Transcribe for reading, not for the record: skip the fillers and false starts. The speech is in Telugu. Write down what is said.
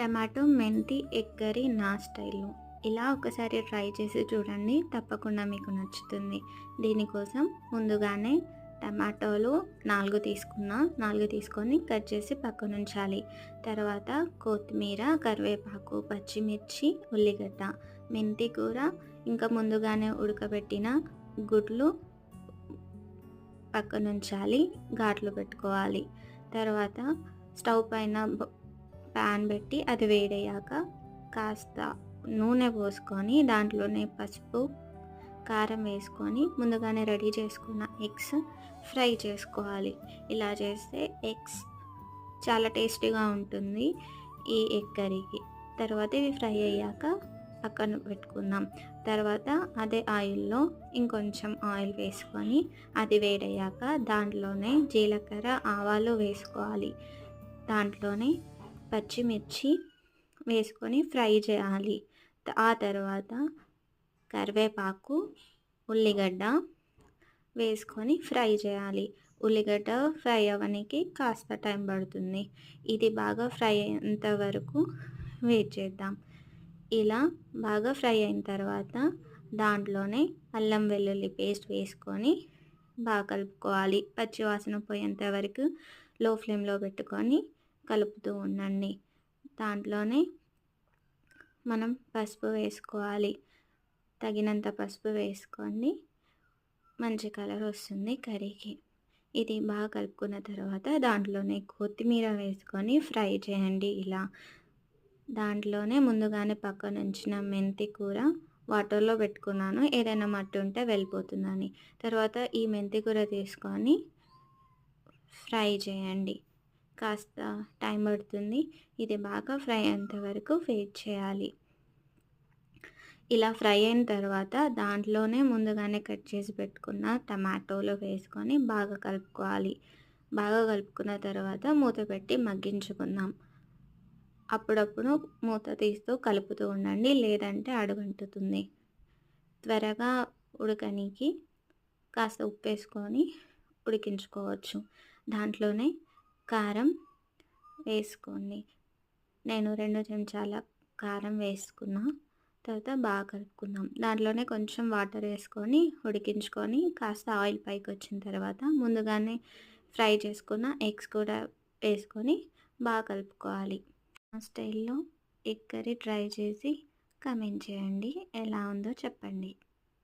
టమాటో మెంతి ఎగ్ కర్రీ నా స్టైల్‌లో. ఇలా ఒకసారి ట్రై చేసి చూడండి. తప్పకుండా మీకు నచ్చుతుంది. దీనికోసం ముందుగానే టమాటోలు 4 తీసుకున్నా. 4 తీసుకొని కట్ చేసి పక్కనుంచాలి. తర్వాత కొత్తిమీర, కరివేపాకు, పచ్చిమిర్చి, ఉల్లిగడ్డ, మెంతి కూర, ఇంకా ముందుగానే ఉడకబెట్టిన గుడ్లు పక్కనుంచాలి. ఘాట్లు పెట్టుకోవాలి. తర్వాత స్టవ్ పైన ప్యాన్ పెట్టి అది వేడయ్యాక కాస్త నూనె పోసుకొని దాంట్లోనే పసుపు, కారం వేసుకొని ముందుగానే రెడీ చేసుకున్న ఎగ్స్ ఫ్రై చేసుకోవాలి. ఇలా చేస్తే ఎగ్స్ చాలా టేస్టీగా ఉంటుంది ఈ ఎగ్ కర్రీకి. తర్వాత ఇవి ఫ్రై అయ్యాక పక్కన పెట్టుకుందాం. తర్వాత అదే ఆయిల్లో ఇంకొంచెం ఆయిల్ వేసుకొని అది వేడయ్యాక దాంట్లోనే జీలకర్ర, ఆవాలు వేసుకోవాలి. దాంట్లోనే పచ్చిమిర్చి వేసుకొని ఫ్రై చేయాలి. ఆ తర్వాత కరివేపాకు, ఉల్లిగడ్డ వేసుకొని ఫ్రై చేయాలి. ఉల్లిగడ్డ ఫ్రై అవ్వడానికి కాస్త టైం పడుతుంది. ఇది బాగా ఫ్రై అయ్యేంత వరకు వెయిట్ చేద్దాం. ఇలా బాగా ఫ్రై అయిన తర్వాత దాంట్లోనే అల్లం వెల్లుల్లి పేస్ట్ వేసుకొని బాగా కలుపుకోవాలి. పచ్చి వాసన పోయేంత వరకు లో ఫ్లేమ్లో పెట్టుకొని కలుపుతూ ఉండండి. దాంట్లోనే మనం పసుపు వేసుకోవాలి. తగినంత పసుపు వేసుకోండి. మంచి కలర్ వస్తుంది కర్రీకి. ఇది బాగా కలుపుకున్న తర్వాత దాంట్లోనే కొత్తిమీర వేసుకొని ఫ్రై చేయండి. ఇలా దాంట్లోనే ముందుగానే పక్కన ఉంచిన మెంతి కూర వాటర్లో పెట్టుకున్నాను, ఏదైనా మట్టి ఉంటే వెళ్ళిపోతుందని. తర్వాత ఈ మెంతి కూర తీసుకొని ఫ్రై చేయండి. కాస్త టైం పడుతుంది. ఇది బాగా ఫ్రై అయ్యేంత వరకు వెయిట్ చేయాలి. ఇలా ఫ్రై అయిన తర్వాత దాంట్లోనే ముందుగానే కట్ చేసి పెట్టుకున్న టమాటోలు వేసుకొని బాగా కలుపుకోవాలి. బాగా కలుపుకున్న తర్వాత మూత పెట్టి మగ్గించుకుందాం. అప్పుడప్పుడు మూత తీస్తూ కలుపుతూ ఉండండి, లేదంటే అడుగంటుతుంది. త్వరగా ఉడకనికి కాస్త ఉప్పు వేసుకొని ఉడికించుకోవచ్చు. దాంట్లోనే కారం వేసుకోండి. నేను 2 చెంచాల కారం వేసుకున్నా. తర్వాత బాగా కలుపుకుందాం. దాంట్లోనే కొంచెం వాటర్ వేసుకొని ఉడికించుకొని కాస్త ఆయిల్ పైకి వచ్చిన తర్వాత ముందుగానే ఫ్రై చేసుకున్న ఎగ్స్ కూడా వేసుకొని బాగా కలుపుకోవాలి. ఆ స్టైల్లో ఎగ్ కర్రీ ట్రై చేసి కామెంట్ చేయండి. ఎలా ఉందో చెప్పండి.